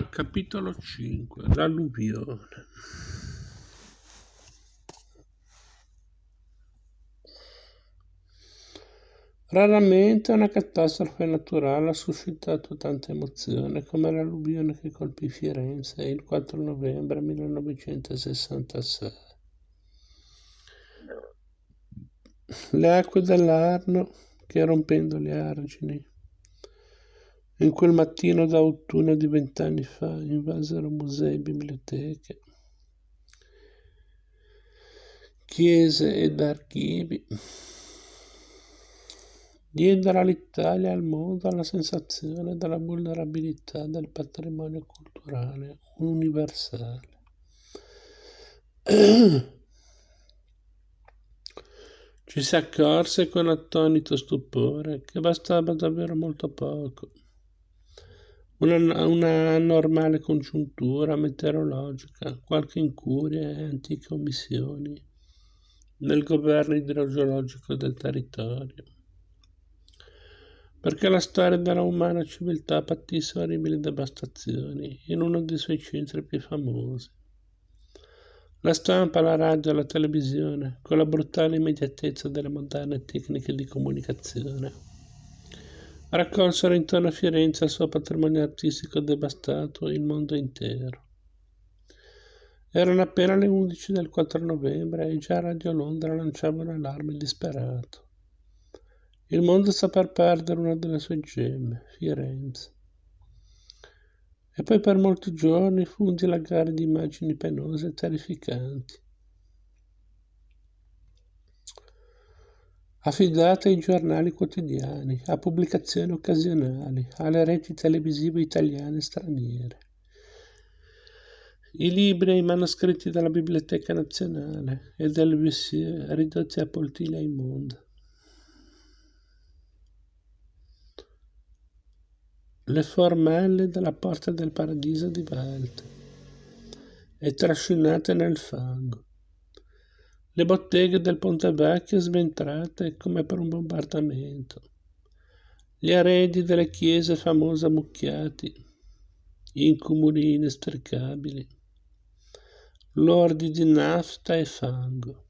Capitolo 5. L'alluvione. Raramente una catastrofe naturale ha suscitato tanta emozione come l'alluvione che colpì Firenze il 4 novembre 1966. Le acque dell'Arno che, rompendo le argini, in quel mattino d'autunno di 20 anni fa, invasero musei, biblioteche, chiese ed archivi, diedero all'Italia e al mondo la sensazione della vulnerabilità del patrimonio culturale universale. Ci si accorse con attonito stupore che bastava davvero molto poco. Una normale congiuntura meteorologica, qualche incuria e antiche omissioni del governo idrogeologico del territorio, perché la storia della umana civiltà patisse orribili devastazioni in uno dei suoi centri più famosi. La stampa, la radio e la televisione, con la brutale immediatezza delle moderne tecniche di comunicazione, raccolsero intorno a Firenze il suo patrimonio artistico devastato il mondo intero. Erano appena le 11 del 4 novembre e già Radio Londra lanciava un allarme disperato. Il mondo sta per perdere una delle sue gemme, Firenze. E poi per molti giorni fu un dilagare di immagini penose e terrificanti, affidate ai giornali quotidiani, a pubblicazioni occasionali, alle reti televisive italiane e straniere. I libri e i manoscritti della Biblioteca Nazionale e del VC ridotti a poltiglia immonda. Le formelle della Porta del Paradiso divalte e trascinate nel fango. Le botteghe del Ponte Vecchio sventrate come per un bombardamento. Gli arredi delle chiese famose ammucchiati in cumuli inestricabili. Lordi di nafta e fango.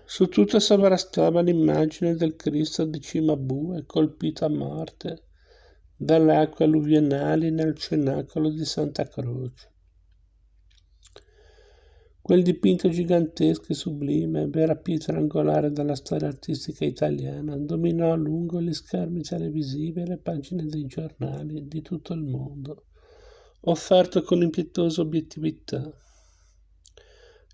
Su tutto sovrastava l'immagine del Cristo di Cimabue colpito a morte dalle acque alluvionali nel cenacolo di Santa Croce. Quel dipinto gigantesco e sublime, vera pietra angolare della storia artistica italiana, dominò a lungo gli schermi televisivi e le pagine dei giornali di tutto il mondo, offerto con impietosa obiettività.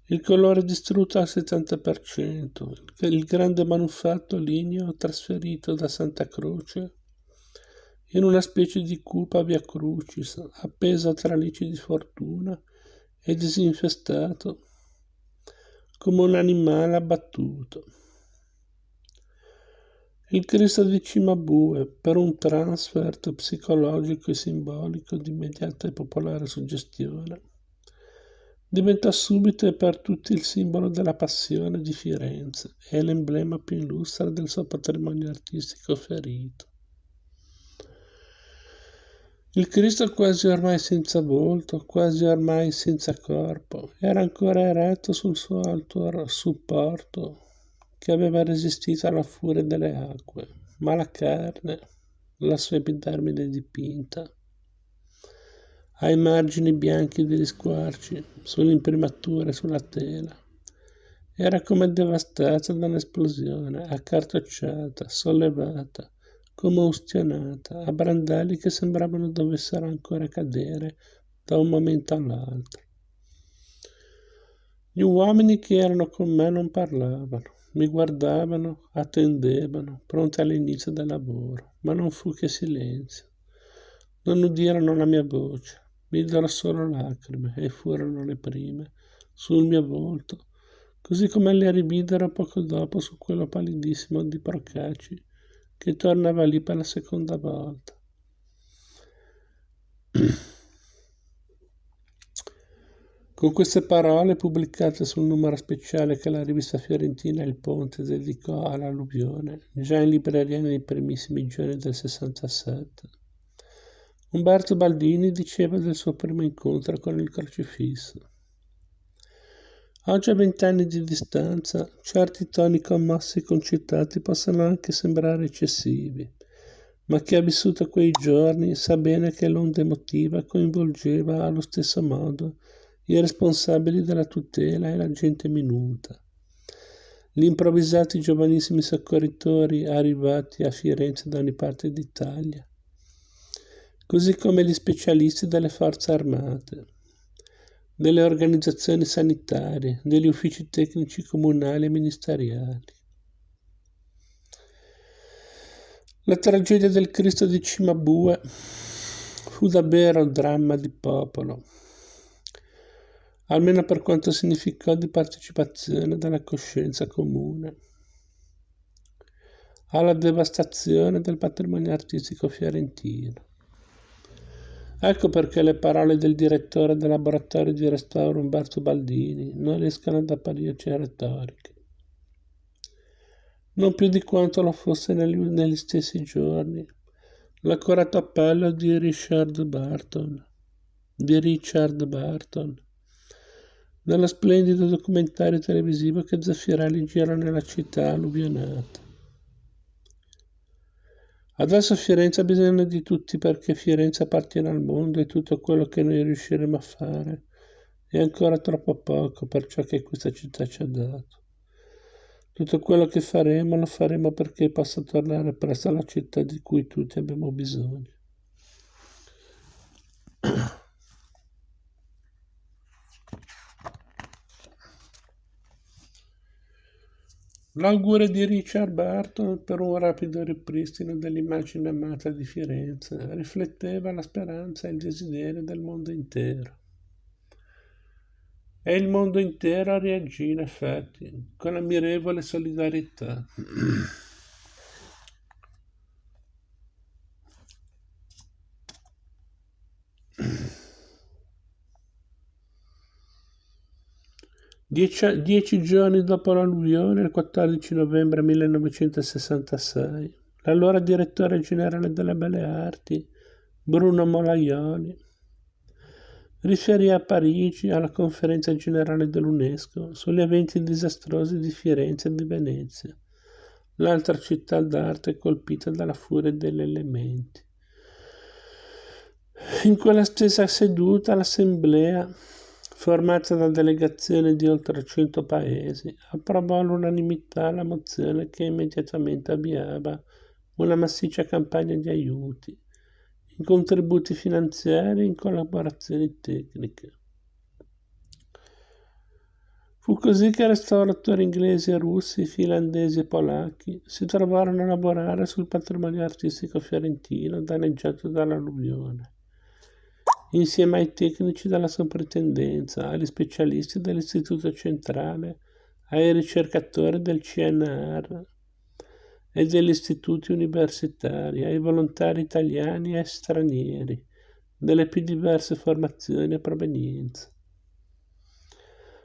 Il colore distrutto al 70%, il grande manufatto ligneo trasferito da Santa Croce in una specie di cupa via crucis, appesa tra alici di fortuna e disinfestato come un animale abbattuto. Il Cristo di Cimabue, per un transfert psicologico e simbolico di immediata e popolare suggestione, diventa subito e per tutti il simbolo della passione di Firenze e l'emblema più illustre del suo patrimonio artistico ferito. Il Cristo quasi ormai senza volto, quasi ormai senza corpo, era ancora eretto sul suo alto supporto che aveva resistito alla furia delle acque, ma la carne, la sua epidermide dipinta, ai margini bianchi degli squarci, sull'imprimatura e sulla tela, era come devastata da un'esplosione, accartocciata, sollevata, come ustionata, a brandelli che sembravano dovessero ancora cadere da un momento all'altro. Gli uomini che erano con me non parlavano, mi guardavano, attendevano, pronti all'inizio del lavoro, ma non fu che silenzio. Non udirono la mia voce, videro solo lacrime, e furono le prime, sul mio volto, così come le rividero poco dopo su quello pallidissimo di Procacci, che tornava lì per la seconda volta. Con queste parole, pubblicate sul numero speciale che la rivista fiorentina Il Ponte dedicò all'alluvione, già in libreria nei primissimi giorni del 67, Umberto Baldini diceva del suo primo incontro con il crocifisso. Oggi, a 20 anni di distanza, certi toni commossi e concitati possono anche sembrare eccessivi, ma chi ha vissuto quei giorni sa bene che l'onda emotiva coinvolgeva allo stesso modo i responsabili della tutela e la gente minuta, gli improvvisati giovanissimi soccorritori arrivati a Firenze da ogni parte d'Italia, così come gli specialisti delle forze armate, delle organizzazioni sanitarie, degli uffici tecnici comunali e ministeriali. La tragedia del Cristo di Cimabue fu davvero un dramma di popolo, almeno per quanto significò di partecipazione della coscienza comune alla devastazione del patrimonio artistico fiorentino. Ecco perché le parole del direttore del laboratorio di restauro Umberto Baldini non riescono ad apparirci retoriche, non più di quanto lo fosse negli stessi giorni l'accorato appello di Richard Burton, nello splendido documentario televisivo che Zeffirelli girò nella città alluvionata. Adesso Firenze ha bisogno di tutti perché Firenze appartiene al mondo e tutto quello che noi riusciremo a fare è ancora troppo poco per ciò che questa città ci ha dato. Tutto quello che faremo lo faremo perché possa tornare presto alla città di cui tutti abbiamo bisogno. L'augurio di Richard Burton per un rapido ripristino dell'immagine amata di Firenze rifletteva la speranza e il desiderio del mondo intero. E il mondo intero reagì in effetti con ammirevole solidarietà. 10 giorni dopo l'alluvione, il 14 novembre 1966, l'allora direttore generale delle Belle Arti, Bruno Molaioli, riferì a Parigi alla conferenza generale dell'UNESCO sugli eventi disastrosi di Firenze e di Venezia, l'altra città d'arte colpita dalla furia degli elementi. In quella stessa seduta l'Assemblea, formata da delegazioni di oltre 100 paesi, approvò all'unanimità la mozione che immediatamente avviava una massiccia campagna di aiuti, in contributi finanziari e in collaborazioni tecniche. Fu così che restauratori inglesi e russi, finlandesi e polacchi si trovarono a lavorare sul patrimonio artistico fiorentino danneggiato dall'alluvione, insieme ai tecnici della soprintendenza, agli specialisti dell'Istituto Centrale, ai ricercatori del CNR e degli istituti universitari, ai volontari italiani e stranieri, delle più diverse formazioni e provenienze.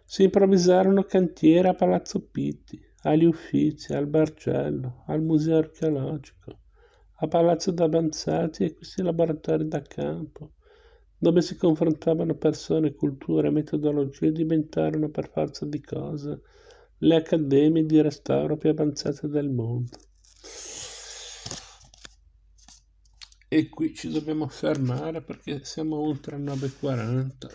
Si improvvisarono cantieri a Palazzo Pitti, agli Uffizi, al Bargello, al Museo Archeologico, a Palazzo d'Avanzati e questi laboratori da campo, dove si confrontavano persone, culture e metodologie, diventarono per forza di cose le accademie di restauro più avanzate del mondo. E qui ci dobbiamo fermare perché siamo oltre 9:40.